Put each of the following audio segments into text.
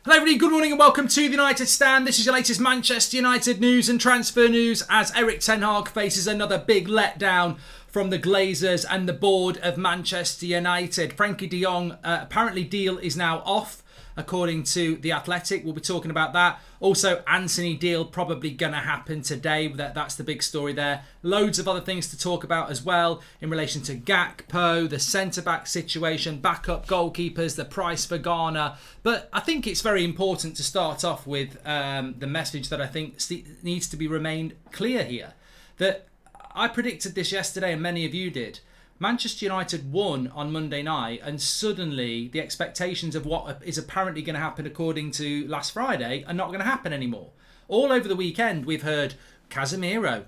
Hello everybody, good morning and welcome to the United Stand. This is your latest Manchester United news and transfer news as Erik ten Hag faces another big letdown from the Glazers and the board of Manchester United. Frankie de Jong, apparently deal is now off, according to The Athletic. We'll be talking about that. Also, Antony deal probably going to happen today. That's the big story there. Loads of other things to talk about as well in relation to Gakpo, the centre-back situation, backup goalkeepers, the price for Garner. But I think it's very important to start off with the message that I think needs to be remained clear here. That I predicted this yesterday and many of you did. Manchester United won on Monday night and suddenly the expectations of what is apparently going to happen according to last Friday are not going to happen anymore. All over the weekend we've heard Casemiro,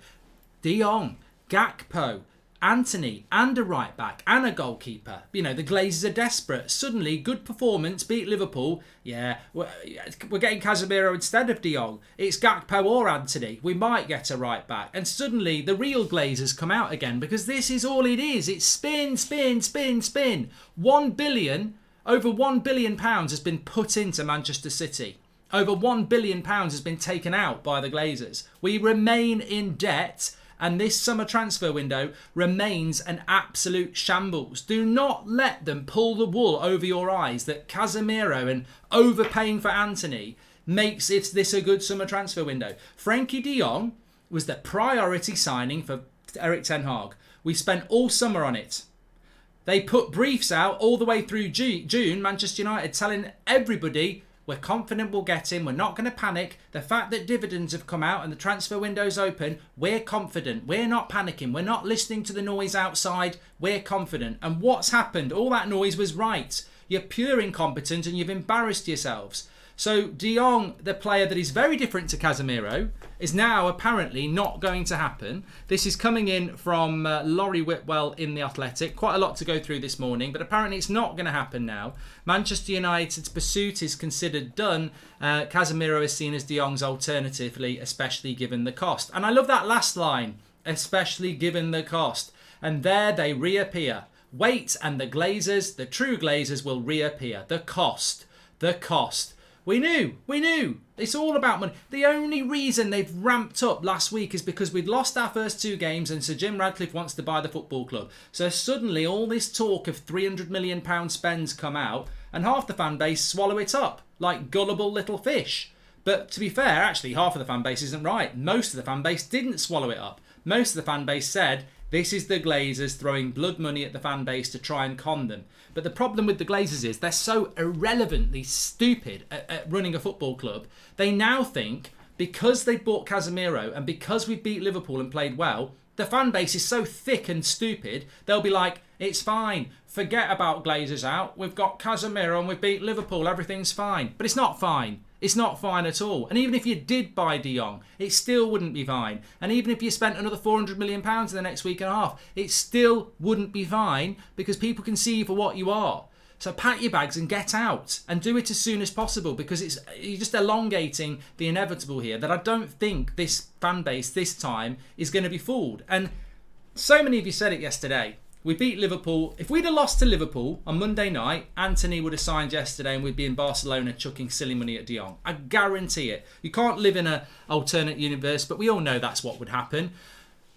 De Jong, Gakpo, Antony and a right back and a goalkeeper. You know, the Glazers are desperate. Suddenly, good performance, beat Liverpool. Yeah, we're getting Casemiro instead of De Jong. It's Gakpo or Antony. We might get a right back. And suddenly, the real Glazers come out again because this is all it is. It's spin, spin, spin, spin. Over £1 billion has been put into Manchester City. Over £1 billion has been taken out by the Glazers. We remain in debt. And this summer transfer window remains an absolute shambles. Do not let them pull the wool over your eyes that Casemiro and overpaying for Antony makes this a good summer transfer window. Frankie de Jong was the priority signing for Erik ten Hag. We spent all summer on it. They put briefs out all the way through June, Manchester United telling everybody, we're confident we'll get him. We're not going to panic. The fact that dividends have come out and the transfer window's open, we're confident. We're not panicking. We're not listening to the noise outside. We're confident. And what's happened? All that noise was right. You're pure incompetent and you've embarrassed yourselves. So De Jong, the player that is very different to Casemiro, is now apparently not going to happen. This is coming in from Laurie Whitwell in The Athletic. Quite a lot to go through this morning, but apparently it's not going to happen now. Manchester United's pursuit is considered done. Casemiro is seen as De Jong's alternatively, especially given the cost. And I love that last line, especially given the cost. And there they reappear. Wait, and the Glazers, the true Glazers, will reappear. The cost. We knew. It's all about money. The only reason they've ramped up last week is because we'd lost our first two games and Sir Jim Radcliffe wants to buy the football club. So suddenly all this talk of £300 million spends come out and half the fan base swallow it up like gullible little fish. But to be fair, actually half of the fan base isn't right. Most of the fan base didn't swallow it up. Most of the fan base said, this is the Glazers throwing blood money at the fan base to try and con them. But the problem with the Glazers is they're so irrelevantly stupid at running a football club. They now think because they bought Casemiro and because we beat Liverpool and played well, the fan base is so thick and stupid, they'll be like, it's fine. Forget about Glazers out. We've got Casemiro and we've beat Liverpool. Everything's fine. But it's not fine. It's not fine at all. And even if you did buy De Jong, it still wouldn't be fine. And even if you spent another £400 million in the next week and a half, it still wouldn't be fine because people can see you for what you are. So pack your bags and get out and do it as soon as possible because you're just elongating the inevitable here that I don't think this fan base this time is going to be fooled. And so many of you said it yesterday. We beat Liverpool. If we'd have lost to Liverpool on Monday night, Antony would have signed yesterday and we'd be in Barcelona chucking silly money at De Jong. I guarantee it. You can't live in an alternate universe, but we all know that's what would happen.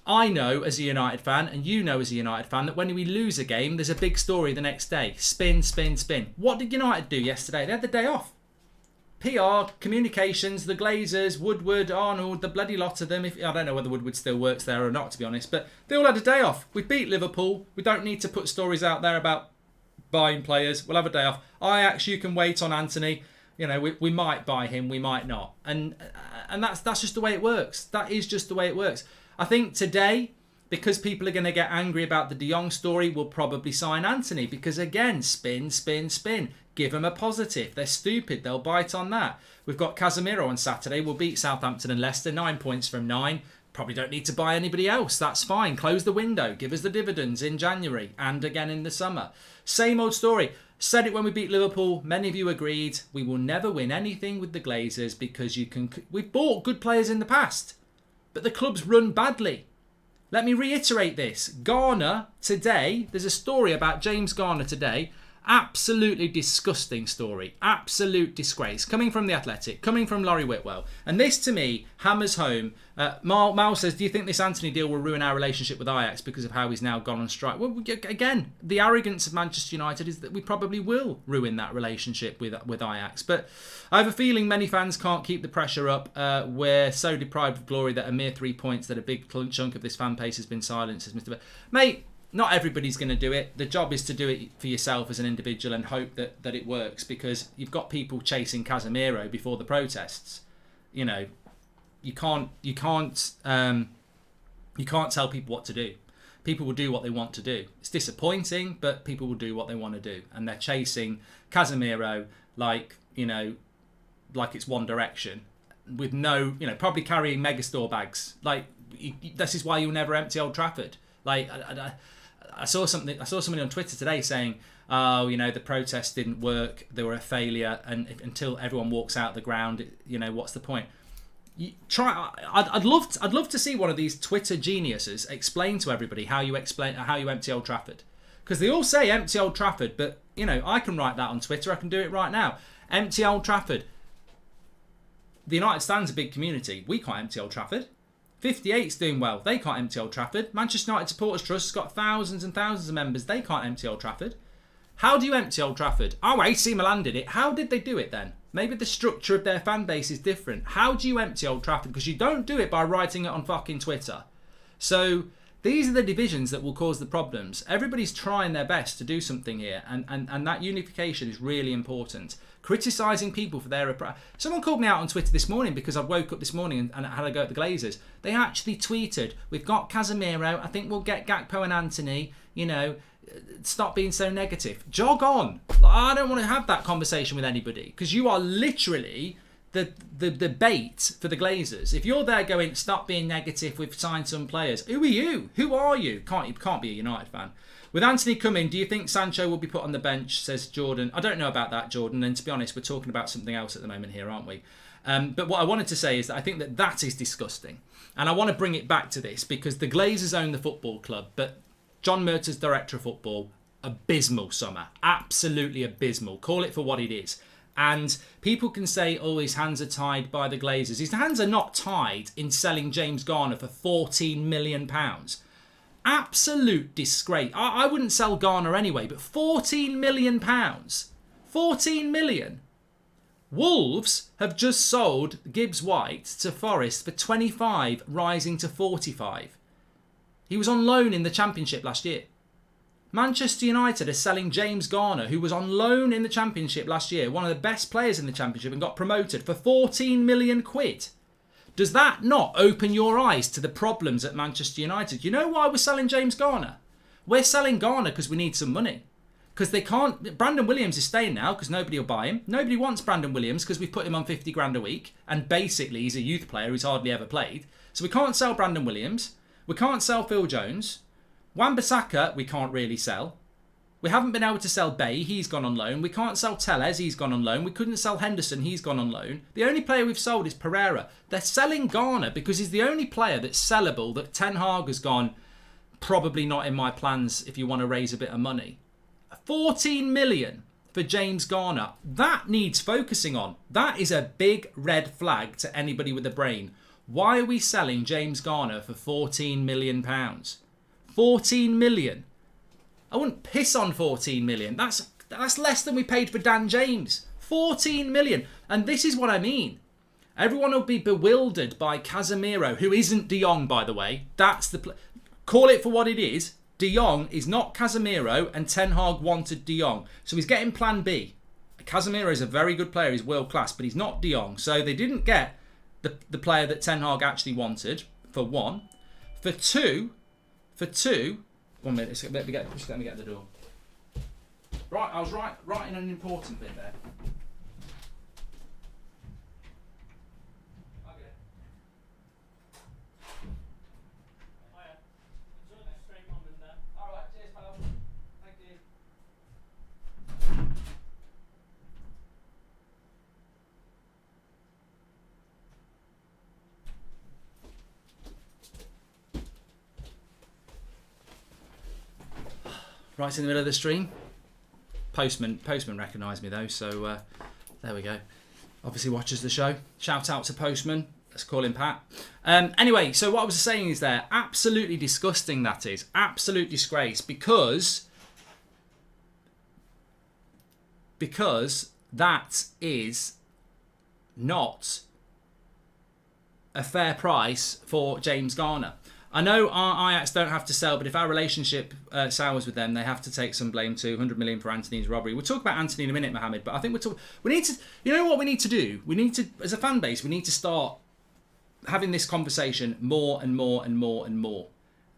I know as a United fan, and you know as a United fan, that when we lose a game, there's a big story the next day. Spin, spin, spin. What did United do yesterday? They had the day off. PR, communications, the Glazers, Woodward, Arnold, the bloody lot of them. I don't know whether Woodward still works there or not, to be honest, but they all had a day off. We beat Liverpool. We don't need to put stories out there about buying players. We'll have a day off. You can wait on Antony. You know, we might buy him, we might not. And that's just the way it works. That is just the way it works. I think today, because people are going to get angry about the De Jong story, we'll probably sign Antony. Because again, spin, spin, spin. Give them a positive. They're stupid. They'll bite on that. We've got Casemiro on Saturday. We'll beat Southampton and Leicester. 9 points from 9. Probably don't need to buy anybody else. That's fine. Close the window. Give us the dividends in January and again in the summer. Same old story. Said it when we beat Liverpool. Many of you agreed. We will never win anything with the Glazers because we've bought good players in the past. But the club's run badly. Let me reiterate this. Garner today, there's a story about James Garner today. Absolutely disgusting story. Absolute disgrace. Coming from The Athletic, coming from Laurie Whitwell. And this, to me, hammers home. Mal says, do you think this Antony deal will ruin our relationship with Ajax because of how he's now gone on strike? Well, again, the arrogance of Manchester United is that we probably will ruin that relationship with Ajax. But I have a feeling many fans can't keep the pressure up. We're so deprived of glory that a mere 3 points that a big chunk of this fan base has been silenced, says Mr. Mate, not everybody's going to do it. The job is to do it for yourself as an individual and hope that it works, because you've got people chasing Casemiro before the protests. You know, you can't tell people what to do. People will do what they want to do. It's disappointing, but people will do what they want to do, and they're chasing Casemiro like it's One Direction, with no, probably carrying megastore bags. Like, this is why you'll never empty Old Trafford. Like, I saw somebody on Twitter today saying, oh, the protests didn't work, they were a failure, and until everyone walks out the ground, what's the point? I'd love to see one of these Twitter geniuses explain to everybody how you empty Old Trafford, because they all say empty Old Trafford, but I can write that on Twitter. I can do it right now. Empty Old Trafford. The United Stand's a big community. We can't empty Old Trafford. 58's doing well. They can't empty Old Trafford. Manchester United Supporters Trust has got thousands and thousands of members. They can't empty Old Trafford. How do you empty Old Trafford? Oh, AC Milan did it. How did they do it then? Maybe the structure of their fan base is different. How do you empty Old Trafford? Because you don't do it by writing it on fucking Twitter. So these are the divisions that will cause the problems. Everybody's trying their best to do something here, and that unification is really important. Criticising people for their... Someone called me out on Twitter this morning because I woke up this morning and had a go at the Glazers. They actually tweeted, we've got Casemiro, I think we'll get Gakpo and Antony, stop being so negative. Jog on. I don't want to have that conversation with anybody, because you are literally the bait for the Glazers. If you're there going, stop being negative, we've signed some players. Who are you? Who are you? You can't be a United fan. With Antony coming, do you think Sancho will be put on the bench, says Jordan? I don't know about that, Jordan, and to be honest, we're talking about something else at the moment here, aren't we? But what I wanted to say is that I think that is disgusting. And I want to bring it back to this, because the Glazers own the football club, but John Murtaugh's director of football, abysmal summer. Absolutely abysmal. Call it for what it is. And people can say, oh, his hands are tied by the Glazers. His hands are not tied in selling James Garner for £14 million. Absolute disgrace. I wouldn't sell Garner anyway, but £14 million. 14 million. Wolves have just sold Gibbs White to Forest for 25, rising to 45. He was on loan in the Championship last year. Manchester United are selling James Garner, who was on loan in the Championship last year, one of the best players in the Championship, and got promoted for 14 million quid. Does that not open your eyes to the problems at Manchester United? You know why we're selling James Garner? We're selling Garner because we need some money. Because they can't... Brandon Williams is staying now because nobody will buy him. Nobody wants Brandon Williams because we've put him on 50 grand a week. And basically he's a youth player who's hardly ever played. So we can't sell Brandon Williams. We can't sell Phil Jones. Wan-Bissaka we can't really sell. We haven't been able to sell Bay, he's gone on loan. We can't sell Tellez, he's gone on loan. We couldn't sell Henderson, he's gone on loan. The only player we've sold is Pereira. They're selling Garner because he's the only player that's sellable that Ten Hag has gone, probably not in my plans if you want to raise a bit of money. 14 million for James Garner. That needs focusing on. That is a big red flag to anybody with a brain. Why are we selling James Garner for £14 million? 14 million. I wouldn't piss on 14 million. That's less than we paid for Dan James. 14 million. And this is what I mean. Everyone will be bewildered by Casemiro, who isn't De Jong, by the way. That's the... Call it for what it is. De Jong is not Casemiro, and Ten Hag wanted De Jong. So he's getting plan B. Casemiro is a very good player. He's world class, but he's not De Jong. So they didn't get the player that Ten Hag actually wanted, for one. For two... 1 minute, let me get the door. Right, I was writing an important bit there. Okay. Hiya. Enjoy the stream, Mum and Dad. Alright, cheers, pal. Thank you. Right in the middle of the stream. Postman recognised me though, so there we go. Obviously watches the show. Shout out to Postman. Let's call him Pat. Anyway, so what I was saying is there, absolutely disgusting that is. Absolute disgrace because that is not a fair price for James Garner. I know our Ajax don't have to sell, but if our relationship sours with them, they have to take some blame too. 100 million for Antony's robbery. We'll talk about Antony in a minute, Mohammed, but I think we need to, you know what we need to do? We need to, as a fan base, we need to start having this conversation more and more and more and more.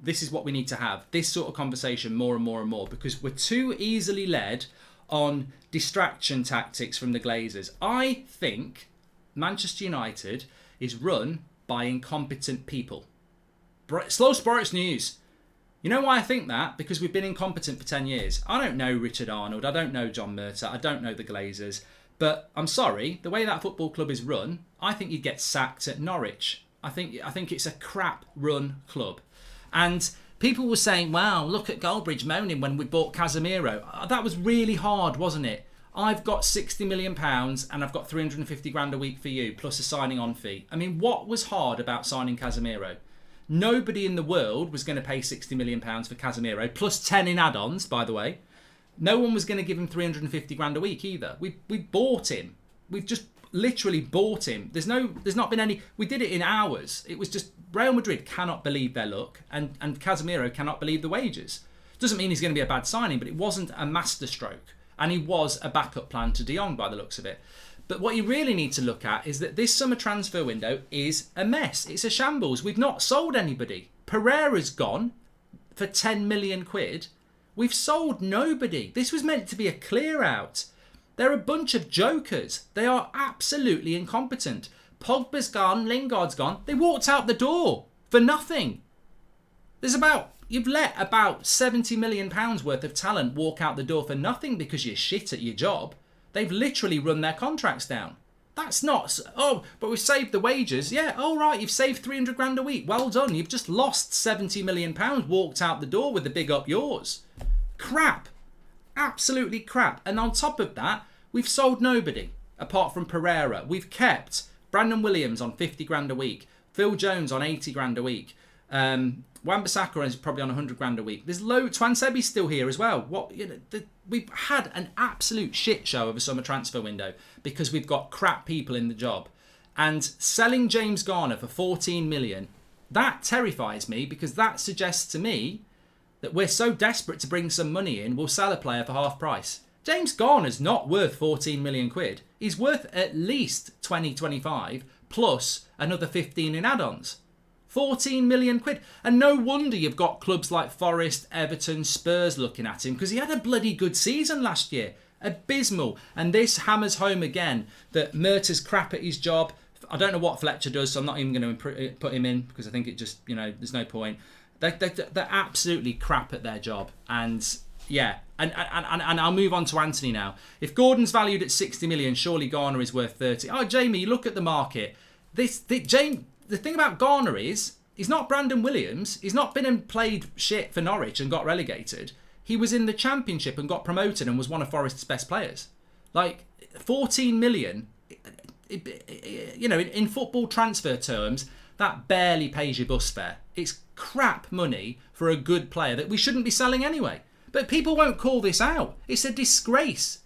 This is what we need to have. This sort of conversation more and more and more, because we're too easily led on distraction tactics from the Glazers. I think Manchester United is run by incompetent people. Slow sports news. You know why I think that? Because we've been incompetent for 10 years. I don't know Richard Arnold. I don't know John Murtagh. I don't know the Glazers. But I'm sorry, the way that football club is run, I think you'd get sacked at Norwich. I think it's a crap run club. And people were saying, wow, look at Goldbridge moaning when we bought Casemiro. That was really hard, wasn't it? I've got £60 million and I've got 350 grand a week for you, plus a signing on fee. I mean, what was hard about signing Casemiro? Nobody in the world was going to pay £60 million for Casemiro, plus 10 in add-ons, by the way. No one was going to give him 350 grand a week either. We bought him. We've just literally bought him. There's not been any. We did it in hours. It was just Real Madrid cannot believe their luck, and Casemiro cannot believe the wages. Doesn't mean he's going to be a bad signing, but it wasn't a masterstroke, and he was a backup plan to De Jong by the looks of it. But what you really need to look at is that this summer transfer window is a mess. It's a shambles. We've not sold anybody. Pereira's gone for 10 million quid. We've sold nobody. This was meant to be a clear out. They're a bunch of jokers. They are absolutely incompetent. Pogba's gone, Lingard's gone. They walked out the door for nothing. You've let about £70 million worth of talent walk out the door for nothing because you're shit at your job. They've literally run their contracts down. That's not, but we've saved the wages. Yeah, all right, you've saved 300 grand a week. Well done. You've just lost £70 million, walked out the door with the big up yours. Crap. Absolutely crap. And on top of that, we've sold nobody apart from Pereira. We've kept Brandon Williams on 50 grand a week. Phil Jones on 80 grand a week. Wan-Bissaka is probably on 100 grand a week. There's Twansebi's still here as well. We've had an absolute shit show of a summer transfer window because we've got crap people in the job. And selling James Garner for 14 million, that terrifies me because that suggests to me that we're so desperate to bring some money in, we'll sell a player for half price. James Garner's not worth 14 million quid. He's worth at least 20, 25 plus another 15 in add-ons. 14 million quid. And no wonder you've got clubs like Forest, Everton, Spurs looking at him because he had a bloody good season last year. Abysmal. And this hammers home again that Murtagh's crap at his job. I don't know what Fletcher does, so I'm not even going to put him in because I think it just, there's no point. They're absolutely crap at their job. And yeah, and I'll move on to Antony now. If Gordon's valued at 60 million, surely Garner is worth 30. Oh, Jamie, you look at the market. The thing about Garner is, he's not Brandon Williams. He's not been and played shit for Norwich and got relegated. He was in the Championship and got promoted and was one of Forest's best players. 14 million, in football transfer terms, that barely pays your bus fare. It's crap money for a good player that we shouldn't be selling anyway. But people won't call this out. It's a disgrace.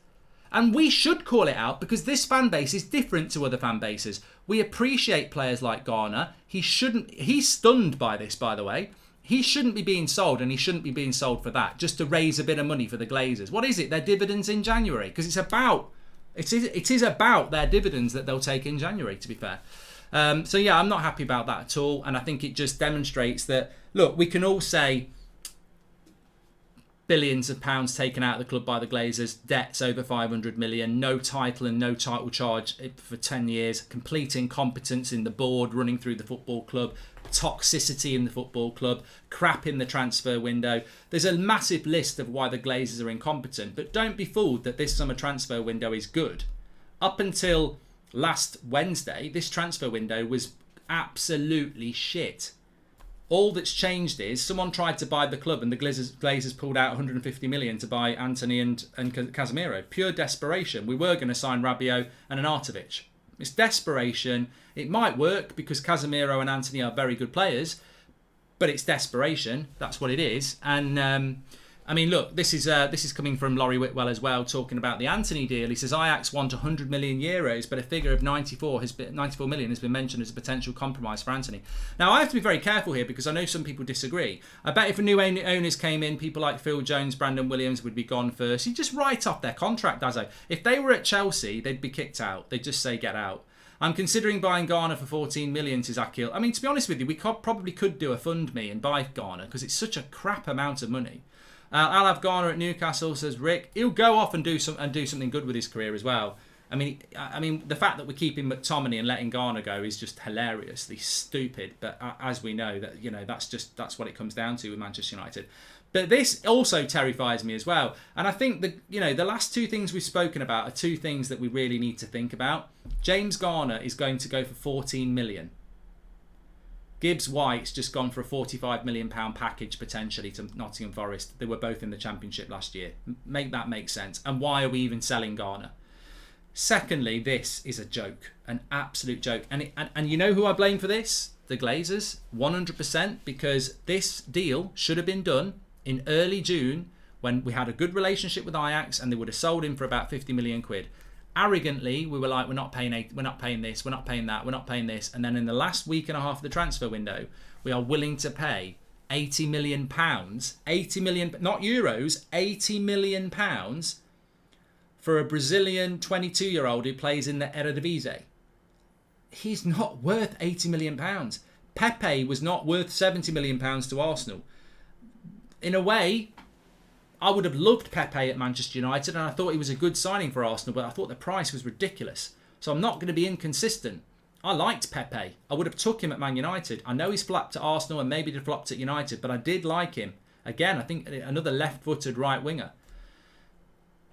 And we should call it out because this fan base is different to other fan bases. We appreciate players like Garner. He's stunned by this, by the way. He shouldn't be being sold, and he shouldn't be being sold for that, just to raise a bit of money for the Glazers. What is it? Their dividends in January? Because it is about their dividends that they'll take in January, to be fair. So yeah, I'm not happy about that at all. And I think it just demonstrates that, look, we can all say billions of pounds taken out of the club by the Glazers, debts over 500 million, no title and no title charge for 10 years, complete incompetence in the board running through the football club, toxicity in the football club, crap in the transfer window. There's a massive list of why the Glazers are incompetent, but don't be fooled that this summer transfer window is good. Up until last Wednesday, this transfer window was absolutely shit. All that's changed is someone tried to buy the club and the Glazers pulled out 150 million to buy Antony and Casemiro. Pure desperation. We were going to sign Rabiot and Arnautovic. It's desperation. It might work because Casemiro and Antony are very good players, but it's desperation. That's what it is. And I mean, look, this is coming from Laurie Whitwell as well, talking about the Antony deal. He says Ajax want 100 million euros, but a figure of 94 million has been mentioned as a potential compromise for Antony. Now, I have to be very careful here because I know some people disagree. I bet if new owners came in, people like Phil Jones, Brandon Williams would be gone first. You just write off their contract, Dazzo. If they were at Chelsea, they'd be kicked out. They'd just say, get out. I'm considering buying Garner for 14 million, says Akil. I mean, to be honest with you, we probably could do a fund me and buy Garner because it's such a crap amount of money. I'll have Garner at Newcastle, says Rick. He'll go off and do something good with his career as well. I mean, the fact that we're keeping McTominay and letting Garner go is just hilariously stupid. But as we know, that's what it comes down to with Manchester United. But this also terrifies me as well. And I think the last two things we've spoken about are two things that we really need to think about. James Garner is going to go for 14 million. Gibbs White's just gone for a £45 million package potentially to Nottingham Forest. They were both in the Championship last year. Make that make sense. And why are we even selling Garner? Secondly, this is a joke, an absolute joke. And you know who I blame for this? The Glazers, 100%, because this deal should have been done in early June when we had a good relationship with Ajax and they would have sold him for about 50 million quid. Arrogantly, we were like, we're not paying this, we're not paying that, we're not paying this. And then in the last week and a half of the transfer window, we are willing to pay £80 million, 80 million, not euros, £80 million for a Brazilian 22-year-old who plays in the Eredivisie. He's not worth £80 million. Pepe was not worth £70 million to Arsenal. In a way, I would have loved Pepe at Manchester United and I thought he was a good signing for Arsenal, but I thought the price was ridiculous. So I'm not going to be inconsistent. I liked Pepe. I would have took him at Man United. I know he's flopped at Arsenal and maybe he'd flopped at United, but I did like him. Again, I think another left-footed right winger.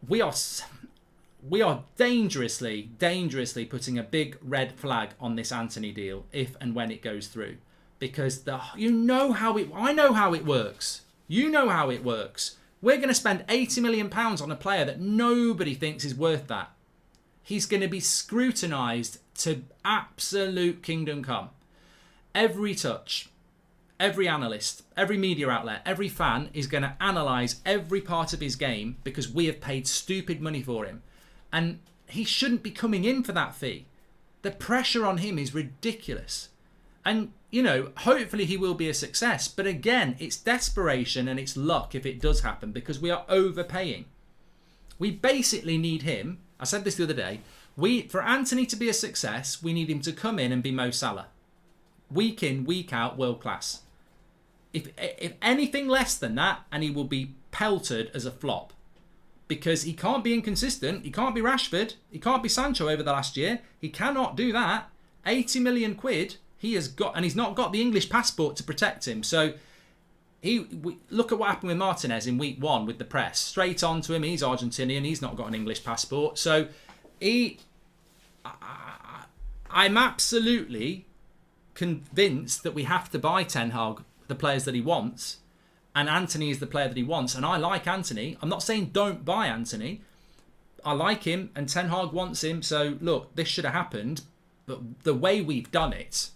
We are dangerously putting a big red flag on this Antony deal if and when it goes through. Because I know how it works. You know how it works. We're going to spend £80 million on a player that nobody thinks is worth that. He's going to be scrutinised to absolute kingdom come. Every touch, every analyst, every media outlet, every fan is going to analyse every part of his game because we have paid stupid money for him. And he shouldn't be coming in for that fee. The pressure on him is ridiculous. And, hopefully he will be a success. But again, it's desperation and it's luck if it does happen because we are overpaying. We basically need him. I said this the other day. For Antony to be a success, we need him to come in and be Mo Salah. Week in, week out, world class. If anything less than that, and he will be pelted as a flop. Because he can't be inconsistent. He can't be Rashford. He can't be Sancho over the last year. He cannot do that. 80 million quid he has got, and he's not got the English passport to protect him. So look at what happened with Martinez in week 1 with the press. Straight on to him. He's Argentinian. He's not got an English passport. So I'm absolutely convinced that we have to buy Ten Hag the players that he wants. And Antony is the player that he wants. And I like Antony. I'm not saying don't buy Antony. I like him and Ten Hag wants him. So, look, this should have happened. But the way we've done it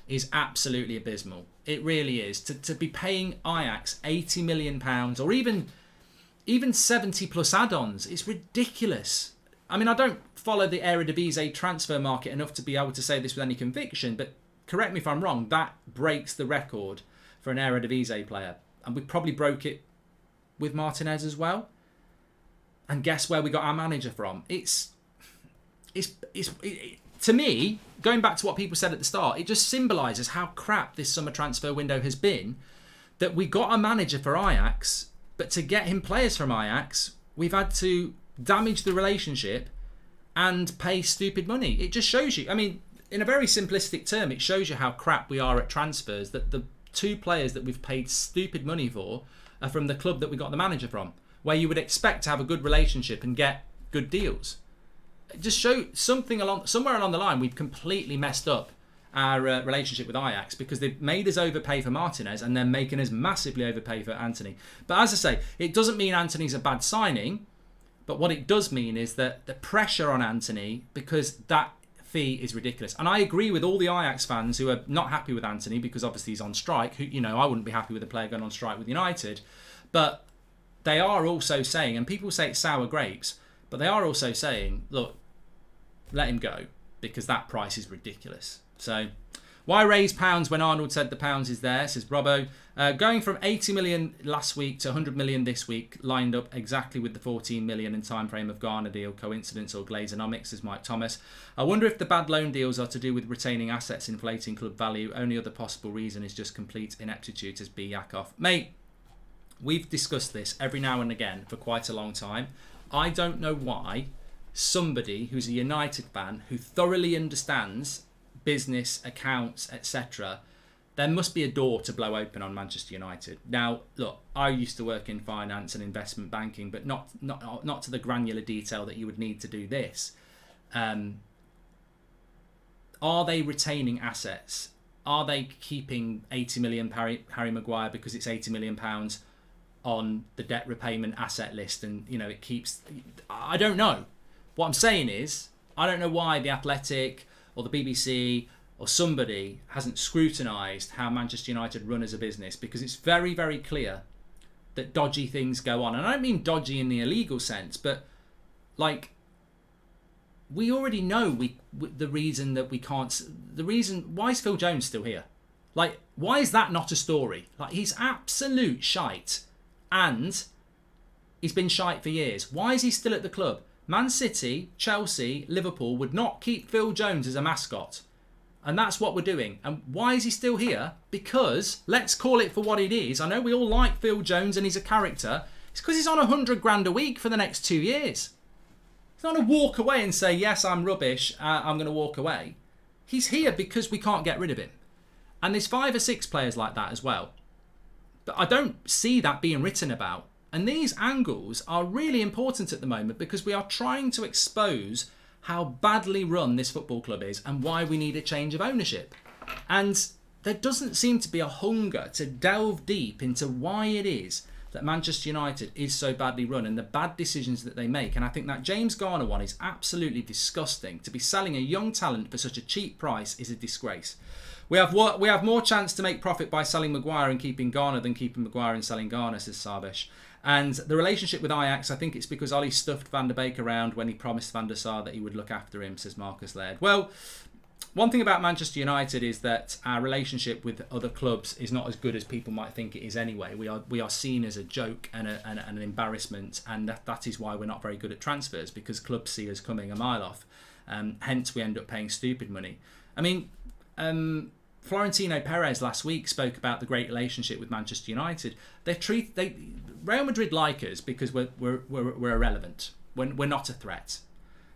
is absolutely abysmal. It really is. To be paying Ajax £80 million or even 70 plus add-ons, it's ridiculous. I mean, I don't follow the Eredivisie transfer market enough to be able to say this with any conviction. But correct me if I'm wrong. That breaks the record for an Eredivisie player. And we probably broke it with Martinez as well. And guess where we got our manager from? It's to me, going back to what people said at the start, it just symbolises how crap this summer transfer window has been. That we got a manager for Ajax, but to get him players from Ajax, we've had to damage the relationship and pay stupid money. It just shows you, I mean, in a very simplistic term, it shows you how crap we are at transfers, that the 2 players that we've paid stupid money for are from the club that we got the manager from, where you would expect to have a good relationship and get good deals. It just shows somewhere along the line we've completely messed up, our relationship with Ajax, because they've made us overpay for Martinez and they're making us massively overpay for Antony. But as I say, it doesn't mean Antony's a bad signing, but what it does mean is that the pressure on Antony, because that fee is ridiculous. And I agree with all the Ajax fans who are not happy with Antony because obviously he's on strike. Who, I wouldn't be happy with a player going on strike with United. But they are also saying, and people say it's sour grapes, but they are also saying, look, let him go, because that price is ridiculous. So why raise pounds when Arnold said the pounds is there, says Robbo. Going from 80 million last week to 100 million this week, lined up exactly with the 14 million in time frame of Garner deal. Coincidence or Glazeronomics, says Mike Thomas. I wonder if the bad loan deals are to do with retaining assets inflating club value. Only other possible reason is just complete ineptitude, says B. Yakov. Mate, we've discussed this every now and again for quite a long time. I don't know why somebody who's a United fan who thoroughly understands business, accounts, etc., there must be a door to blow open on Manchester United. Now, look, I used to work in finance and investment banking, but not to the granular detail that you would need to do this. Are they retaining assets? Are they keeping 80 million Harry Maguire because it's 80 million pounds on the debt repayment asset list, and it keeps? I don't know. What I'm saying is, I don't know why The Athletic or the BBC or somebody hasn't scrutinised how Manchester United run as a business, because it's very, very clear that dodgy things go on. And I don't mean dodgy in the illegal sense, but like, we already know the reason that we can't. The reason why is Phil Jones still here? Like, why is that not a story? Like, he's absolute shite, and he's been shite for years. Why is he still at the club? Man City, Chelsea, Liverpool would not keep Phil Jones as a mascot. And that's what we're doing. And why is he still here? Because, let's call it for what it is. I know we all like Phil Jones and he's a character. It's because he's on 100 grand a week for the next 2 years. He's not going to walk away and say, yes, I'm rubbish, I'm going to walk away. He's here because we can't get rid of him. And there's 5 or 6 players like that as well. But I don't see that being written about. And these angles are really important at the moment, because we are trying to expose how badly run this football club is and why we need a change of ownership. And there doesn't seem to be a hunger to delve deep into why it is that Manchester United is so badly run and the bad decisions that they make. And I think that James Garner one is absolutely disgusting. To be selling a young talent for such a cheap price is a disgrace. We have more chance to make profit by selling Maguire and keeping Garner than keeping Maguire and selling Garner, says Sarvish. And the relationship with Ajax, I think it's because Ollie stuffed Van der Beek around when he promised Van der Sar that he would look after him, says Marcus Laird. Well, one thing about Manchester United is that our relationship with other clubs is not as good as people might think it is anyway. We are seen as a joke and an embarrassment, and that is why we're not very good at transfers, because clubs see us coming a mile off. Hence, we end up paying stupid money. I mean, Florentino Perez last week spoke about the great relationship with Manchester United. Real Madrid like us because we're irrelevant. We're not a threat.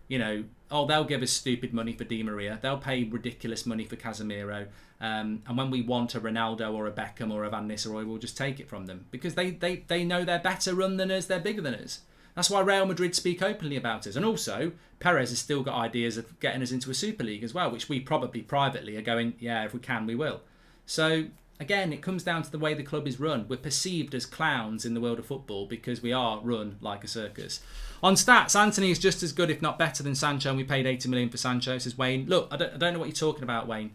They'll give us stupid money for Di Maria. They'll pay ridiculous money for Casemiro. And when we want a Ronaldo or a Beckham or a Van Nistelrooy, we'll just take it from them, because they know they're better run than us. They're bigger than us. That's why Real Madrid speak openly about us. And also, Perez has still got ideas of getting us into a Super League as well, which we probably privately are going, yeah, if we can, we will. So, again, it comes down to the way the club is run. We're perceived as clowns in the world of football because we are run like a circus. On stats, Antony is just as good, if not better, than Sancho, and we paid 80 million for Sancho, says Wayne. Look, I don't know what you're talking about, Wayne.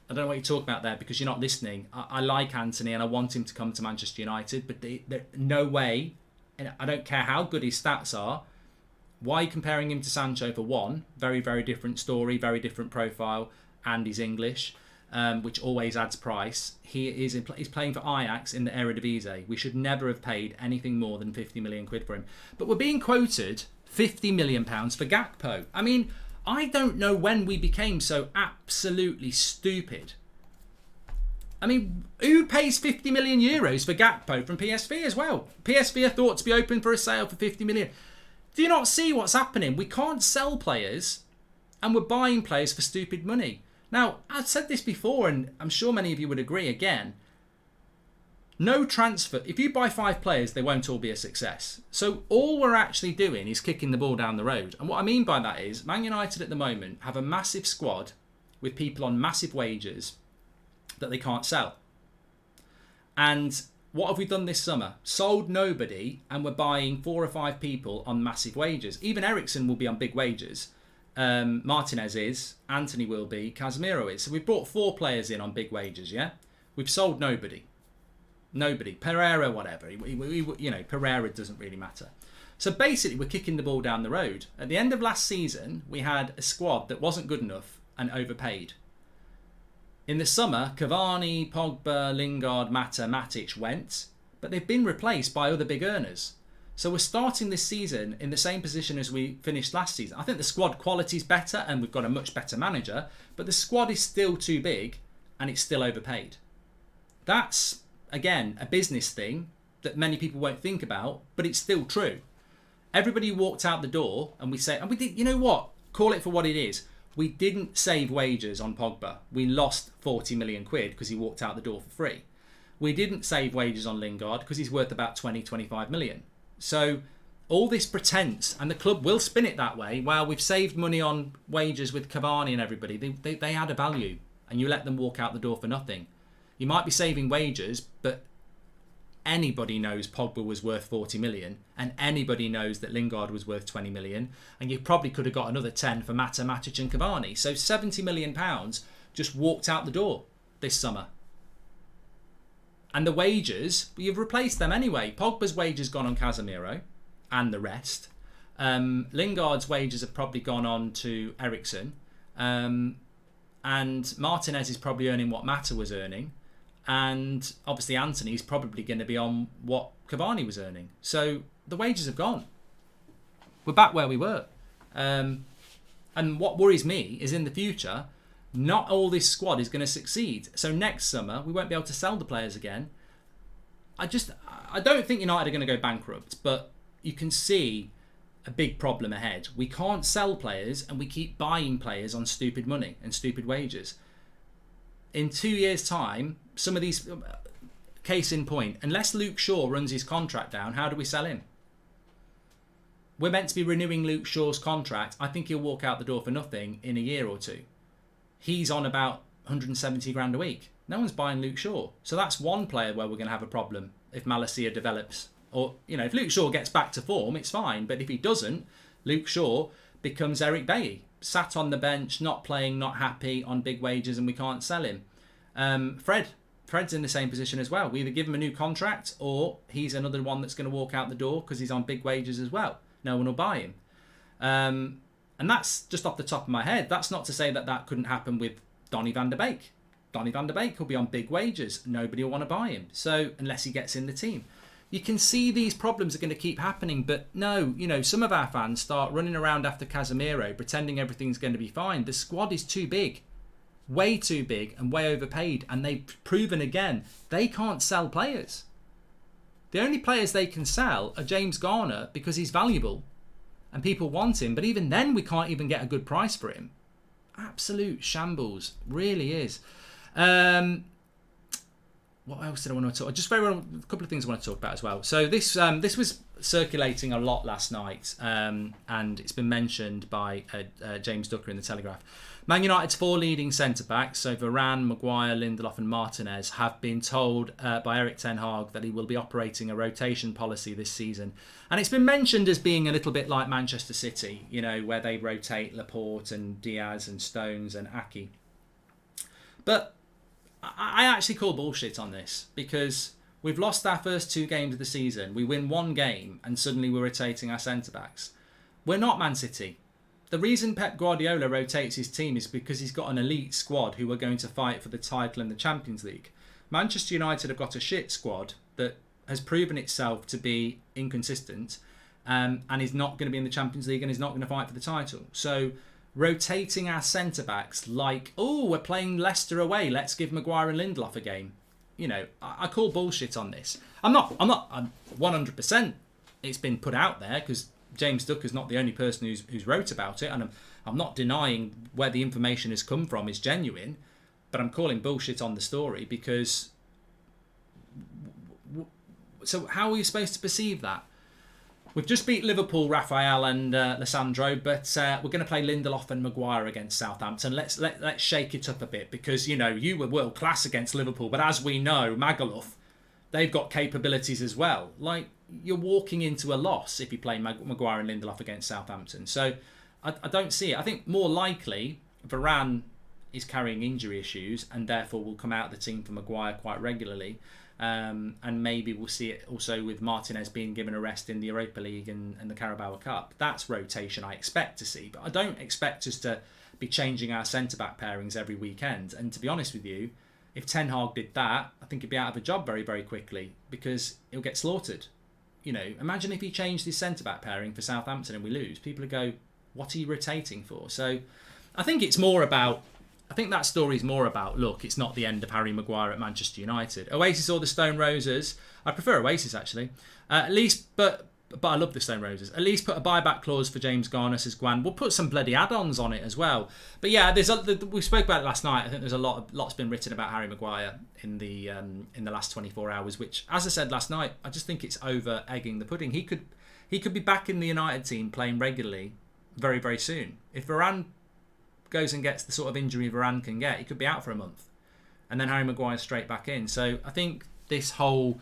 I don't know what you're talking about there, because you're not listening. I like Antony and I want him to come to Manchester United, but no way. And I don't care how good his stats are. Why are you comparing him to Sancho? For one, very, very different story, very different profile, and he's English, which always adds price. He's playing for Ajax in the Eredivisie. We should never have paid anything more than 50 million quid for him. But we're being quoted 50 million pounds for Gakpo. I mean, I don't know when we became so absolutely stupid. I mean, who pays 50 million euros for Gakpo from PSV as well? PSV are thought to be open for a sale for 50 million. Do you not see what's happening? We can't sell players, and we're buying players for stupid money. Now, I've said this before, and I'm sure many of you would agree again. No transfer. If you buy 5 players, they won't all be a success. So all we're actually doing is kicking the ball down the road. And what I mean by that is, Man United at the moment have a massive squad with people on massive wages that they can't sell. And what have we done this summer? Sold nobody, and we're buying 4 or 5 people on massive wages. Even Eriksen will be on big wages. Martinez is, Antony will be, Casemiro is. So we've brought 4 players in on big wages, yeah? We've sold nobody. Nobody. Pereira, whatever. Pereira doesn't really matter. So basically, we're kicking the ball down the road. At the end of last season, we had a squad that wasn't good enough and overpaid. In the summer, Cavani, Pogba, Lingard, Mata, Matic went, but they've been replaced by other big earners. So we're starting this season in the same position as we finished last season. I think the squad quality is better and we've got a much better manager, but the squad is still too big and it's still overpaid. That's, again, a business thing that many people won't think about, but it's still true. Everybody walked out the door and we say, and we did, you know what? Call it for what it is. We didn't save wages on Pogba. We lost 40 million quid because he walked out the door for free. We didn't save wages on Lingard because he's worth about 20, 25 million. So all this pretense, and the club will spin it that way, while we've saved money on wages with Cavani and everybody, they add a value and you let them walk out the door for nothing. You might be saving wages, but anybody knows Pogba was worth 40 million and anybody knows that Lingard was worth 20 million, and you probably could have got another 10 for Mata, Matic and Cavani. So 70 million pounds just walked out the door this summer. And the wages, you've replaced them anyway. Pogba's wages gone on Casemiro and the rest. Lingard's wages have probably gone on to Eriksen. And Martinez is probably earning what Mata was earning. And obviously Antony's probably going to be on what Cavani was earning. So the wages have gone. We're back where we were. And what worries me is in the future, not all this squad is going to succeed. So next summer, we won't be able to sell the players again. I don't think United are going to go bankrupt, but you can see a big problem ahead. We can't sell players and we keep buying players on stupid money and stupid wages. In 2 years' time, some of these, case in point, unless Luke Shaw runs his contract down, how do we sell him? We're meant to be renewing Luke Shaw's contract. I think he'll walk out the door for nothing in a year or two. He's on about 170 grand a week. No one's buying Luke Shaw. So that's one player where we're going to have a problem if Malacia develops. Or, if Luke Shaw gets back to form, it's fine. But if he doesn't, Luke Shaw becomes Eric Bailly. Sat on the bench, not playing, not happy, on big wages, and we can't sell him. Fred's in the same position as well. We either give him a new contract or he's another one that's going to walk out the door because he's on big wages as well. No one will buy him. And that's just off the top of my head. That's not to say that couldn't happen with Donny van der Beek. Donny van der Beek will be on big wages. Nobody will want to buy him. So unless he gets in the team. You can see these problems are going to keep happening, but no, some of our fans start running around after Casemiro, pretending everything's going to be fine. The squad is too big, way too big and way overpaid, and they've proven again they can't sell players. The only players they can sell are James Garner because he's valuable and people want him, but even then we can't even get a good price for him. Absolute shambles, really is. What else did I want to talk? Just a couple of things I want to talk about as well. So this was circulating a lot last night, and it's been mentioned by James Ducker in the Telegraph. Man United's 4 leading centre-backs, so Varane, Maguire, Lindelof and Martinez, have been told by Erik ten Hag that he will be operating a rotation policy this season. And it's been mentioned as being a little bit like Manchester City, where they rotate Laporte and Diaz and Stones and Aki. But I actually call bullshit on this, because we've lost our first 2 games of the season. We win 1 game and suddenly we're rotating our centre-backs. We're not Man City. The reason Pep Guardiola rotates his team is because he's got an elite squad who are going to fight for the title in the Champions League. Manchester United have got a shit squad that has proven itself to be inconsistent, and is not going to be in the Champions League and is not going to fight for the title. So rotating our centre-backs like, we're playing Leicester away, let's give Maguire and Lindelof a game. I call bullshit on this. I'm 100%. It's been put out there because James Ducker's not the only person who's wrote about it, and I'm not denying where the information has come from is genuine, but I'm calling bullshit on the story because... So how are you supposed to perceive that? We've just beat Liverpool, Rafael and Lissandro, but we're going to play Lindelof and Maguire against Southampton. Let's shake it up a bit because, you know, you were world class against Liverpool, but as we know, Magaluf, they've got capabilities as well. Like, you're walking into a loss if you play Maguire and Lindelof against Southampton. So I don't see it. I think more likely Varane is carrying injury issues and therefore will come out of the team for Maguire quite regularly. And maybe we'll see it also with Martinez being given a rest in the Europa League and the Carabao Cup. That's rotation I expect to see. But I don't expect us to be changing our centre-back pairings every weekend. And to be honest with you, if Ten Hag did that, I think he'd be out of a job very, very quickly because he'll get slaughtered. You know, imagine if he changed his centre-back pairing for Southampton and we lose. People would go, what are you rotating for? So I think it's more about... I think that story's more about, look, it's not the end of Harry Maguire at Manchester United. Oasis or the Stone Roses. I prefer Oasis, actually. At least, but I love the Stone Roses. At least put a buyback clause for James Garner, says Gwan. We'll put some bloody add-ons on it as well. But yeah, we spoke about it last night. I think there's lots been written about Harry Maguire in the last 24 hours, which, as I said last night, I just think it's over egging the pudding. He could be back in the United team playing regularly very, very soon. If Varane goes and gets the sort of injury Varane can get, he could be out for a month. And then Harry Maguire's straight back in. So I think this whole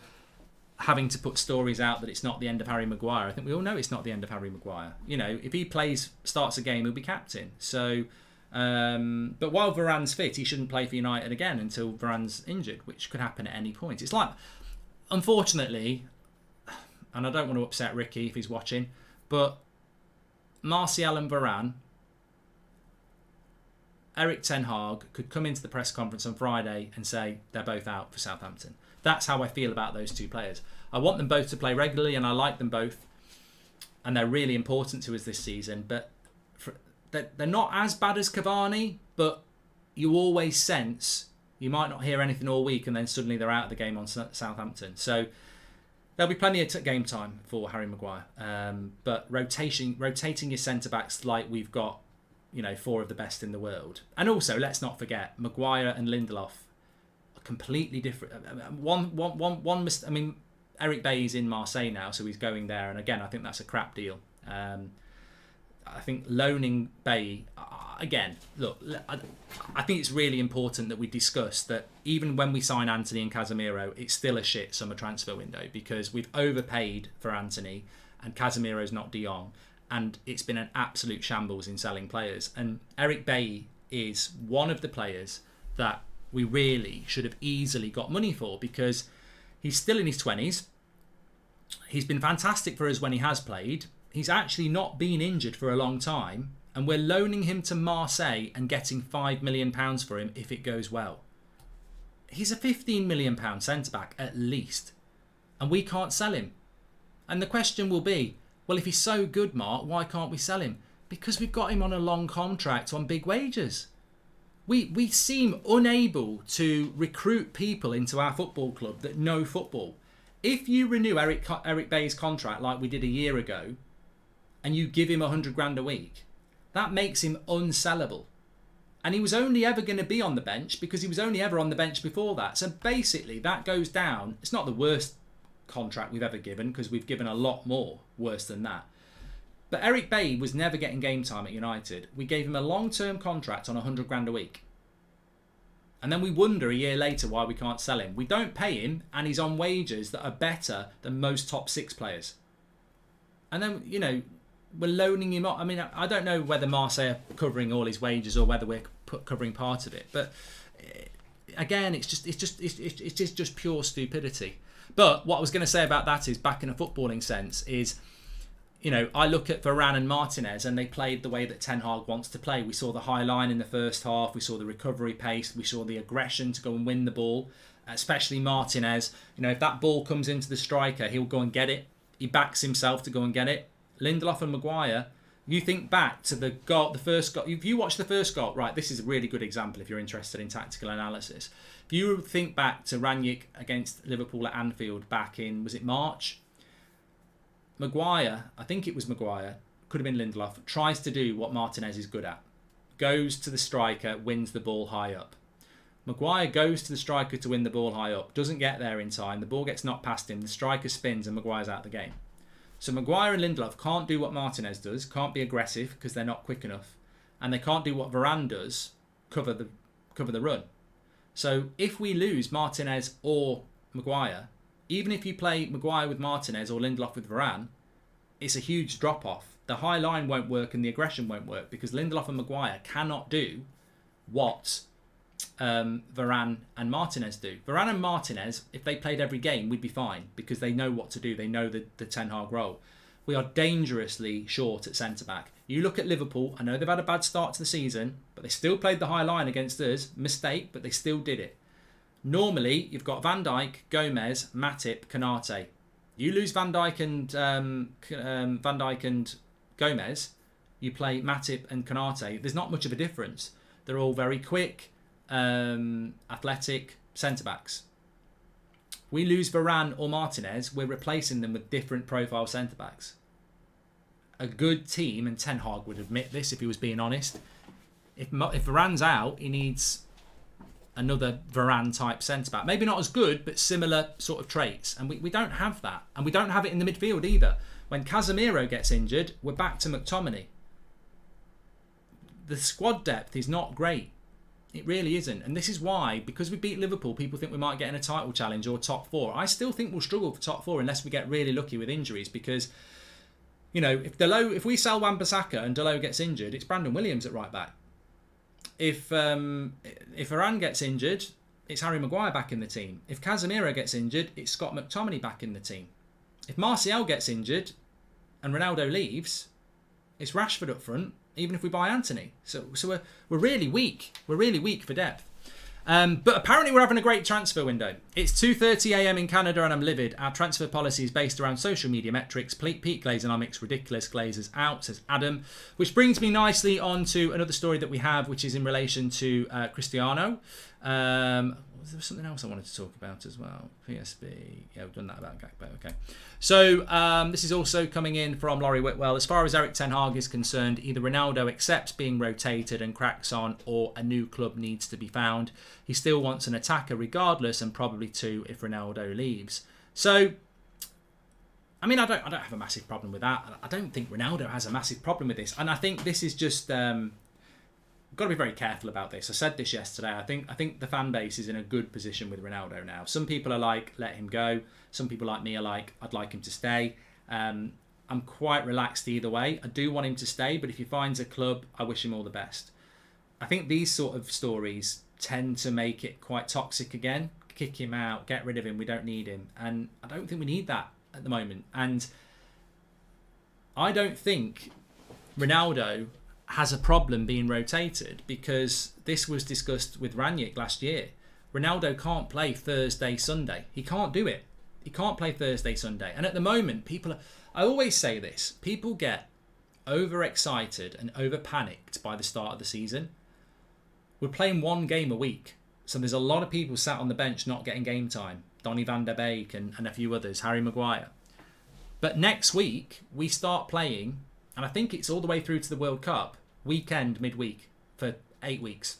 having to put stories out that it's not the end of Harry Maguire, I think we all know it's not the end of Harry Maguire. You know, if he starts a game, he'll be captain. So, but while Varane's fit, he shouldn't play for United again until Varane's injured, which could happen at any point. It's like, unfortunately, and I don't want to upset Ricky if he's watching, but Martial and Varane, Erik Ten Hag could come into the press conference on Friday and say they're both out for Southampton. That's how I feel about those two players. I want them both to play regularly and I like them both. And they're really important to us this season. But they're not as bad as Cavani, but you always sense you might not hear anything all week and then suddenly they're out of the game on Southampton. So there'll be plenty of game time for Harry Maguire. But rotating your centre-backs like we've got, you know, 4 of the best in the world. And also, let's not forget, Maguire and Lindelof are completely different. I mean, Eric Bailly's in Marseille now, so he's going there. And again, I think that's a crap deal. I think loaning Bailly, again, look, I think it's really important that we discuss that even when we sign Antony and Casemiro, it's still a shit summer transfer window because we've overpaid for Antony and Casemiro's not De Jong. And it's been an absolute shambles in selling players. And Eric Bailly is one of the players that we really should have easily got money for because he's still in his 20s. He's been fantastic for us when he has played. He's actually not been injured for a long time. And we're loaning him to Marseille and getting £5 million for him if it goes well. He's a £15 million centre-back at least. And we can't sell him. And the question will be, well, if he's so good, Mark, why can't we sell him? Because we've got him on a long contract on big wages. We seem unable to recruit people into our football club that know football. If you renew Eric Bailly's contract like we did a year ago and you give him 100 grand a week, that makes him unsellable. And he was only ever going to be on the bench because he was only ever on the bench before that. So basically that goes down. It's not the worst contract we've ever given because we've given a lot more worse than that. But Eric Bailly was never getting game time at United. We gave him a long-term contract on 100 grand a week. And then we wonder a year later why we can't sell him. We don't pay him and he's on wages that are better than most top 6 players. And then, you know, we're loaning him up. I mean, I don't know whether Marseille are covering all his wages or whether we're covering part of it. But again, it's just pure stupidity. But what I was going to say about that is, back in a footballing sense, is, you know, I look at Varane and Martinez and they played the way that Ten Hag wants to play. We saw the high line in the first half. We saw the recovery pace. We saw the aggression to go and win the ball, especially Martinez. You know, if that ball comes into the striker, he'll go and get it. He backs himself to go and get it. Lindelof and Maguire, you think back to the goal, the first goal. If you watch the first goal, right, this is a really good example if you're interested in tactical analysis. If you think back to Rangnick against Liverpool at Anfield back in, was it March? Maguire, I think it was Maguire, could have been Lindelof, tries to do what Martinez is good at. Goes to the striker, wins the ball high up. Maguire goes to the striker to win the ball high up, doesn't get there in time, the ball gets knocked past him, the striker spins and Maguire's out of the game. So Maguire and Lindelof can't do what Martinez does, can't be aggressive because they're not quick enough, and they can't do what Varane does, cover the run. So if we lose Martinez or Maguire, even if you play Maguire with Martinez or Lindelof with Varane, it's a huge drop-off. The high line won't work and the aggression won't work because Lindelof and Maguire cannot do what Varane and Martinez do. Varane and Martinez, if they played every game, we'd be fine because they know what to do. They know the Ten Hag role. We are dangerously short at centre-back. You look at Liverpool, I know they've had a bad start to the season, but they still played the high line against us. Mistake, but they still did it. Normally, you've got Van Dijk, Gomez, Matip, Konate. You lose Van Dijk and Gomez, you play Matip and Konate. There's not much of a difference. They're all very quick, athletic centre-backs. We lose Varane or Martinez, we're replacing them with different profile centre-backs. A good team, and Ten Hag would admit this if he was being honest, if Varane's out, he needs another Varane-type centre-back. Maybe not as good, but similar sort of traits. And we don't have that. And we don't have it in the midfield either. When Casemiro gets injured, we're back to McTominay. The squad depth is not great. It really isn't. And this is why, because we beat Liverpool, people think we might get in a title challenge or top four. I still think we'll struggle for top four unless we get really lucky with injuries because, you know, if we sell Wan-Bissaka and Dalot gets injured, it's Brandon Williams at right back. If Varane gets injured, it's Harry Maguire back in the team. If Casemiro gets injured, it's Scott McTominay back in the team. If Martial gets injured and Ronaldo leaves, it's Rashford up front, even if we buy Antony. So we're really weak. We're really weak for depth. But apparently we're having a great transfer window. It's 2:30 a.m. in Canada and I'm livid. Our transfer policy is based around social media metrics. Pete Glazenomics, ridiculous. Glazers out, says Adam. Which brings me nicely on to another story that we have, which is in relation to Cristiano. There was something else I wanted to talk about as well. PSB. Yeah, we've done that about Gakpo. Okay. So this is also coming in from Laurie Whitwell. As far as Erik Ten Hag is concerned, either Ronaldo accepts being rotated and cracks on, or a new club needs to be found. He still wants an attacker regardless, and probably two if Ronaldo leaves. So, I mean, I don't have a massive problem with that. I don't think Ronaldo has a massive problem with this. And I think this is just... got to be very careful about this. I said this yesterday. I think the fan base is in a good position with Ronaldo now. Some people are like, let him go. Some people like me are like, I'd like him to stay. I'm quite relaxed either way. I do want him to stay, but if he finds a club, I wish him all the best. I think these sort of stories tend to make it quite toxic again. Kick him out, get rid of him, we don't need him. And I don't think we need that at the moment. And I don't think Ronaldo has a problem being rotated, because this was discussed with Ranić last year. Ronaldo can't play Thursday, Sunday. He can't do it. He can't play Thursday, Sunday. And at the moment, I always say this, people get overexcited and over-panicked by the start of the season. We're playing one game a week. So there's a lot of people sat on the bench not getting game time. Donny van der Beek and a few others, Harry Maguire. But next week, we start playing, and I think it's all the way through to the World Cup, weekend, midweek, for 8 weeks.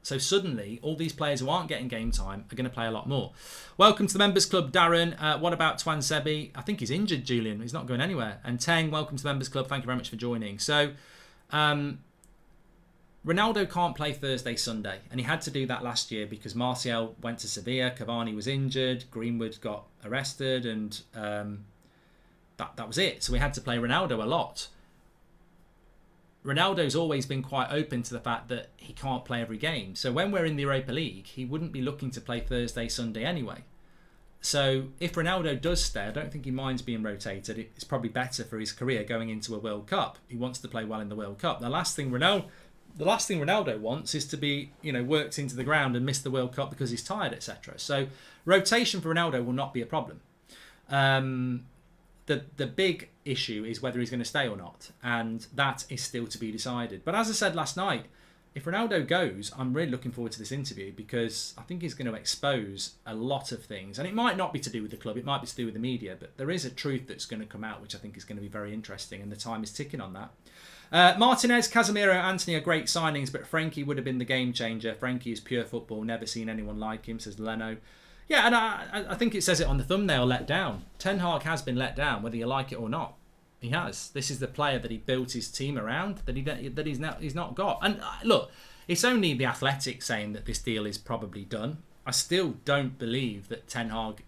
So suddenly, all these players who aren't getting game time are going to play a lot more. Welcome to the Members Club, Darren. What about Twan Sebi? I think he's injured, Julian. He's not going anywhere. And Teng, welcome to the Members Club. Thank you very much for joining. So, Ronaldo can't play Thursday, Sunday. And he had to do that last year because Martial went to Sevilla, Cavani was injured, Greenwood got arrested, and that was it. So we had to play Ronaldo a lot. Ronaldo's always been quite open to the fact that he can't play every game. So when we're in the Europa League, he wouldn't be looking to play Thursday, Sunday anyway. So if Ronaldo does stay, I don't think he minds being rotated. It's probably better for his career going into a World Cup. He wants to play well in the World Cup. The last thing Ronaldo wants is to be, worked into the ground and miss the World Cup because he's tired, etc. So rotation for Ronaldo will not be a problem. The big issue is whether he's going to stay or not, and that is still to be decided. But as I said last night, if Ronaldo goes, I'm really looking forward to this interview because I think he's going to expose a lot of things. And it might not be to do with the club, it might be to do with the media, but there is a truth that's going to come out, which I think is going to be very interesting, and the time is ticking on that. Martinez, Casemiro, Antony are great signings, but Frankie would have been the game changer. Frankie is pure football, never seen anyone like him, says Leno. Yeah, and I think it says it on the thumbnail, let down. Ten Hag has been let down, whether you like it or not. He has. This is the player that he built his team around that he's not got. And look, it's only the Athletic saying that this deal is probably done. I still don't believe that Ten Hag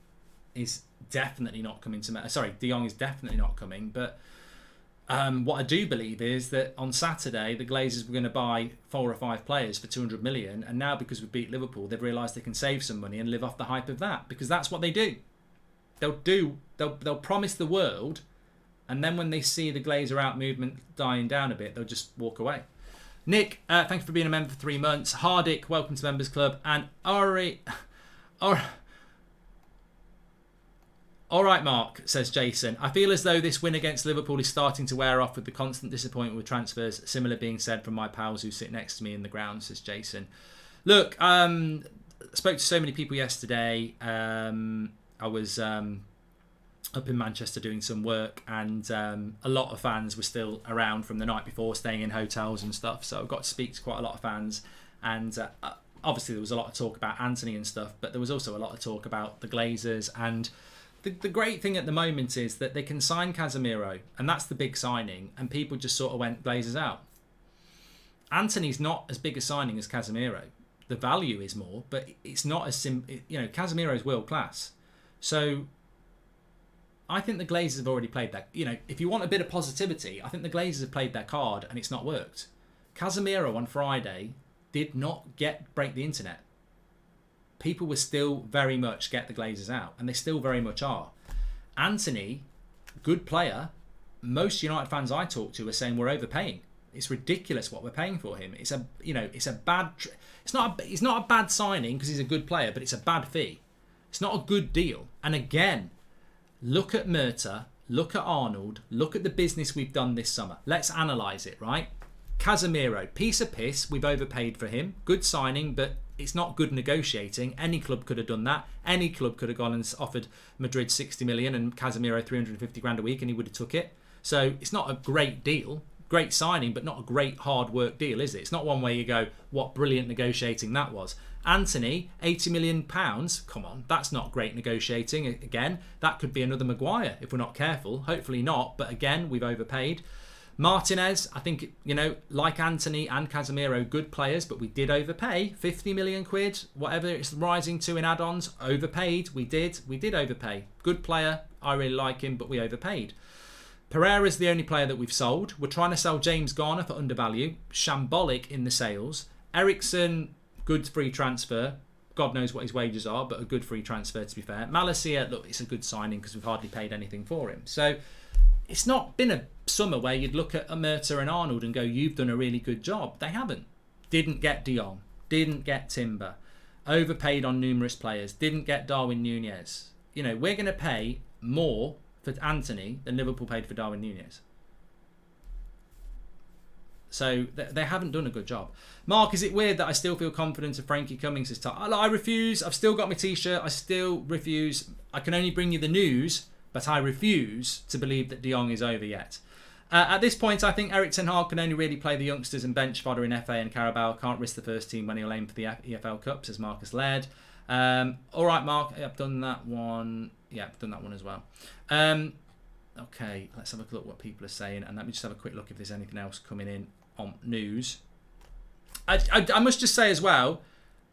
is definitely not coming to... Sorry, De Jong is definitely not coming, but... what I do believe is that on Saturday the Glazers were going to buy 4 or 5 players for 200 million, and now because we beat Liverpool they've realised they can save some money and live off the hype of that, because that's what they do. They'll promise the world, and then when they see the Glazer out movement dying down a bit, they'll just walk away. Nick, thanks for being a member for 3 months. Hardik, welcome to Members Club. And Ari... All right, Mark, says Jason. I feel as though this win against Liverpool is starting to wear off with the constant disappointment with transfers. Similar being said from my pals who sit next to me in the ground, says Jason. Look, I spoke to so many people yesterday. I was up in Manchester doing some work, and a lot of fans were still around from the night before, staying in hotels and stuff. So I got to speak to quite a lot of fans, and obviously there was a lot of talk about Antony and stuff, but there was also a lot of talk about the Glazers. And the great thing at the moment is that they can sign Casemiro, and that's the big signing, and people just sort of went Glazers out. Antony's not as big a signing as Casemiro. The value is more, but it's not as Casemiro's world class. So I think the Glazers have already played that. If you want a bit of positivity, I think the Glazers have played their card and it's not worked. Casemiro on Friday did not break the internet. People were still very much get the Glazers out, and they still very much are. Antony, good player. Most United fans I talk to are saying we're overpaying. It's ridiculous what we're paying for him. It's a bad. It's not a bad signing because he's a good player, but it's a bad fee. It's not a good deal. And again, look at Murta, look at Arnold, look at the business we've done this summer. Let's analyse it, right? Casemiro, piece of piss. We've overpaid for him. Good signing, but it's not good negotiating. Any club could have done that. Any club could have gone and offered Madrid 60 million and Casemiro 350 grand a week, and he would have took it. So it's not a great deal. Great signing, but not a great hard work deal, is it? It's not one where you go, what brilliant negotiating that was. Antony, £80 million. Come on, that's not great negotiating. Again, that could be another Maguire if we're not careful. Hopefully not, but again, we've overpaid. Martinez, I think, like Antony and Casemiro, good players, but we did overpay. 50 million quid, whatever it's rising to in add-ons, overpaid. We did overpay. Good player, I really like him, but we overpaid. Pereira's the only player that we've sold. We're trying to sell James Garner for undervalue. Shambolic in the sales. Ericsson, good free transfer. God knows what his wages are, but a good free transfer to be fair. Malacia, look, it's a good signing because we've hardly paid anything for him. So it's not been a summer where you'd look at Murta and Arnold and go, you've done a really good job. They haven't. Didn't get De Jong. Didn't get Timber. Overpaid on numerous players. Didn't get Darwin Núñez. We're going to pay more for Antony than Liverpool paid for Darwin Núñez. So they haven't done a good job. Mark, is it weird that I still feel confident of Frankie Cummings' time? I refuse. I've still got my t-shirt. I still refuse. I can only bring you the news, but I refuse to believe that De Jong is over yet. At this point, I think Erik ten Hag can only really play the youngsters and bench fodder in FA and Carabao. Can't risk the first team when he'll aim for the EFL Cup, says Marcus Laird. All right, Mark, I've done that one. Yeah, I've done that one as well. Okay, let's have a look what people are saying, and let me just have a quick look if there's anything else coming in on news. I must just say as well,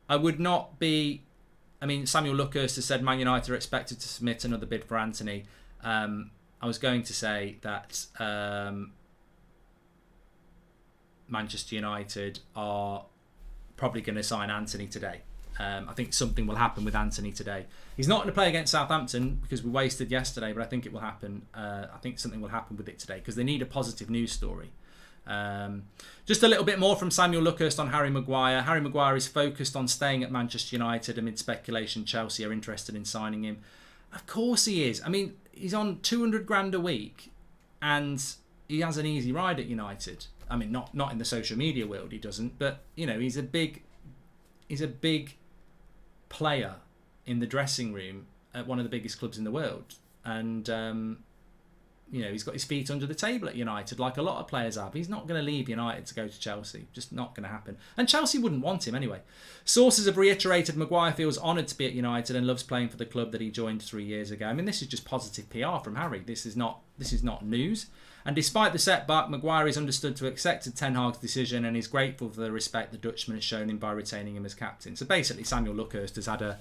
I would not be... Samuel Luckhurst has said Man United are expected to submit another bid for Antony. I was going to say that Manchester United are probably going to sign Antony today. I think something will happen with Antony today. He's not going to play against Southampton because we wasted yesterday, but I think it will happen. I think something will happen with it today because they need a positive news story. Just a little bit more from Samuel Luckhurst on Harry Maguire. Harry Maguire is focused on staying at Manchester United amid speculation Chelsea are interested in signing him. Of course he is. He's on 200 grand a week and he has an easy ride at United. Not in the social media world he doesn't, but he's a big player in the dressing room at one of the biggest clubs in the world. And he's got his feet under the table at United, like a lot of players have. He's not going to leave United to go to Chelsea. Just not going to happen. And Chelsea wouldn't want him anyway. Sources have reiterated Maguire feels honoured to be at United and loves playing for the club that he joined 3 years ago. I mean, this is just positive PR from Harry. This is not news. And despite the setback, Maguire is understood to have accepted Ten Hag's decision and is grateful for the respect the Dutchman has shown him by retaining him as captain. So basically, Samuel Luckhurst has had a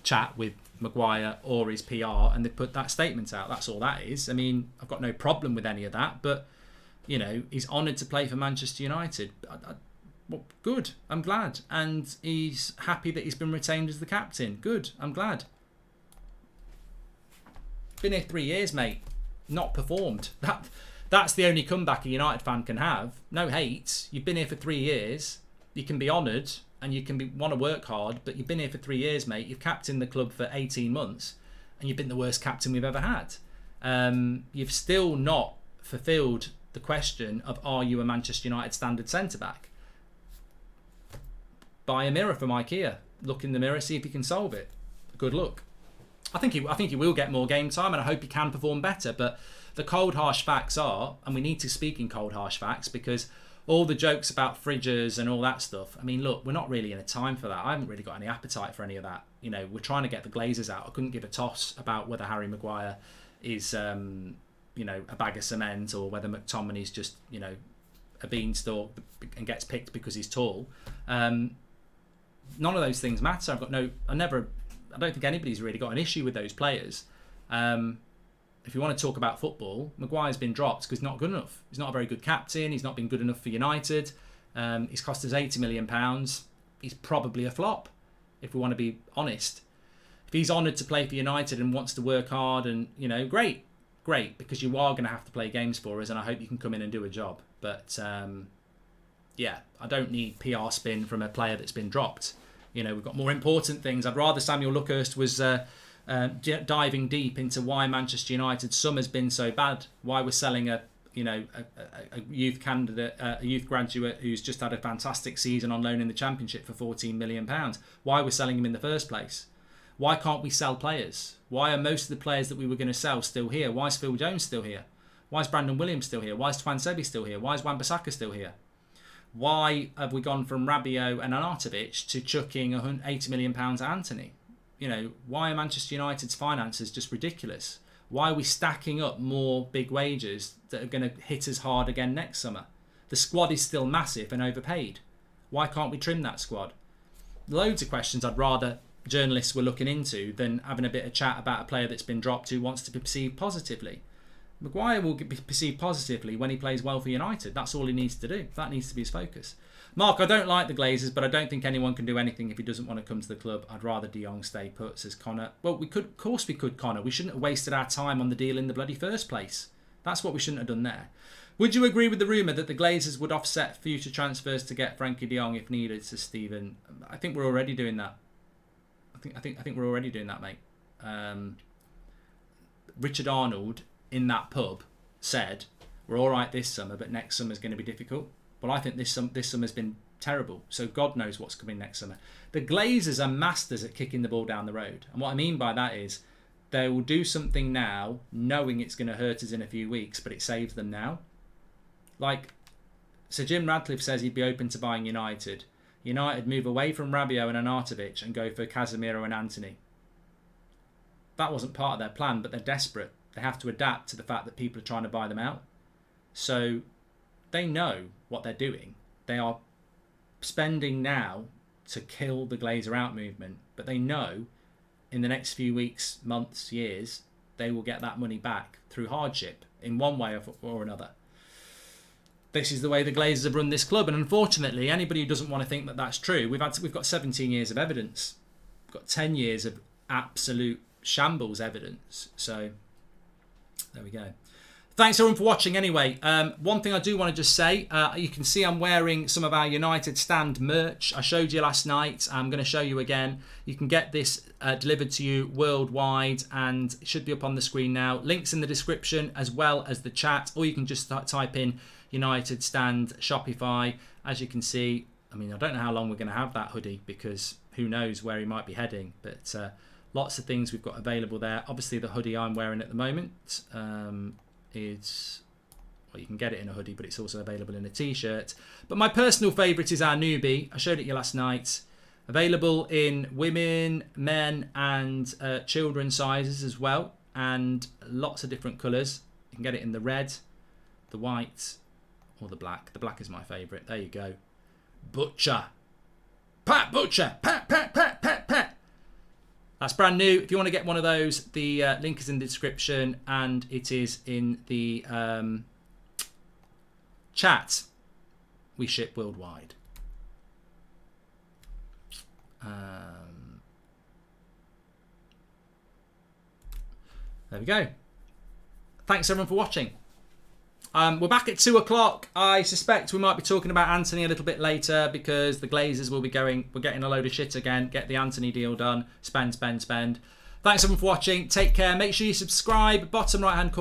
chat with Maguire or his PR and they put that statement out. That's all that is. I mean, I've got no problem with any of that, but he's honoured to play for Manchester United. Well, good, I'm glad. And he's happy that he's been retained as the captain. Good, I'm glad. Been here 3 years, mate. Not performed. That's the only comeback a United fan can have. No hate. You've been here for 3 years. You can be honoured and you can want to work hard, but you've been here for 3 years, mate. You've captained the club for 18 months and you've been the worst captain we've ever had. You've still not fulfilled the question of, are you a Manchester United standard centre-back? Buy a mirror from IKEA. Look in the mirror, see if you can solve it. Good luck. I think he will get more game time and I hope he can perform better, but the cold harsh facts are, and we need to speak in cold harsh facts, because all the jokes about fridges and all that stuff, I mean, look, we're not really in a time for that. I haven't really got any appetite for any of that. We're trying to get the Glazers out. I couldn't give a toss about whether Harry Maguire is a bag of cement or whether McTominay's just a beanstalk and gets picked because he's tall. None of those things matter. I don't think anybody's really got an issue with those players. If you want to talk about football, Maguire's been dropped because he's not good enough. He's not a very good captain. He's not been good enough for United. He's cost us £80 million. He's probably a flop, if we want to be honest. If he's honoured to play for United and wants to work hard, and great, because you are going to have to play games for us, and I hope you can come in and do a job. But I don't need PR spin from a player that's been dropped. We've got more important things. I'd rather Samuel Luckhurst was diving deep into why Manchester United's summer's been so bad, why we're selling a youth candidate, a youth graduate who's just had a fantastic season on loan in the Championship for £14 million, why we're selling him in the first place. Why can't we sell players? Why are most of the players that we were going to sell still here? Why is Phil Jones still here? Why is Brandon Williams still here? Why is Twan Sebi still here? Why is Wan-Bissaka still here? Why have we gone from Rabiot and Arnautovic to chucking £80 million at Antony? Why are Manchester United's finances just ridiculous? Why are we stacking up more big wages that are going to hit us hard again next summer? The squad is still massive and overpaid. Why can't we trim that squad? Loads of questions I'd rather journalists were looking into than having a bit of chat about a player that's been dropped who wants to be perceived positively. Maguire will be perceived positively when he plays well for United. That's all he needs to do. That needs to be his focus. Mark, I don't like the Glazers, but I don't think anyone can do anything if he doesn't want to come to the club. I'd rather Jong stay put, says Connor. Well, of course we could, Connor. We shouldn't have wasted our time on the deal in the bloody first place. That's what we shouldn't have done there. Would you agree with the rumour that the Glazers would offset future transfers to get Frankie de Jong if needed, says Stephen? I think we're already doing that. I think we're already doing that, mate. Richard Arnold in that pub said, we're all right this summer, but next summer's going to be difficult. Well, I think this summer's been terrible, so God knows what's coming next summer. The Glazers are masters at kicking the ball down the road, and what I mean by that is they will do something now knowing it's going to hurt us in a few weeks, but it saves them now. Like, Sir Jim Radcliffe says he'd be open to buying United. United move away from Rabiot and Arnautovic and go for Casemiro and Antony. That wasn't part of their plan, but they're desperate. They have to adapt to the fact that people are trying to buy them out. So they know what they're doing. They are spending now to kill the Glazer out movement, but they know in the next few weeks, months, years, they will get that money back through hardship in one way or another. This is the way the Glazers have run this club, and unfortunately, anybody who doesn't want to think that that's true, we've got 17 years of evidence. We've got 10 years of absolute shambles evidence. So there we go. Thanks everyone for watching anyway. One thing I do want to just say, you can see I'm wearing some of our United Stand merch. I showed you last night. I'm going to show you again. You can get this delivered to you worldwide, and it should be up on the screen now. Links in the description as well as the chat, or you can just type in United Stand Shopify. As you can see, I mean, I don't know how long we're going to have that hoodie, because who knows where he might be heading, but lots of things we've got available there. Obviously the hoodie I'm wearing at the moment, is, well, you can get it in a hoodie, but it's also available in a t-shirt. But my personal favourite is our newbie. I showed it you last night. Available in women, men and children sizes as well. And lots of different colours. You can get it in the red, the white or the black. The black is my favourite. There you go. Butcher. Pat Butcher. Pat, pat, pat, pat, pat. That's brand new. If you want to get one of those, the link is in the description and it is in the chat. We ship worldwide. There we go. Thanks everyone for watching. We're back at 2 o'clock. I suspect we might be talking about Antony a little bit later because the Glazers will be going, we're getting a load of shit again. Get the Antony deal done. Spend, spend, spend. Thanks everyone for watching. Take care. Make sure you subscribe. Bottom right hand corner.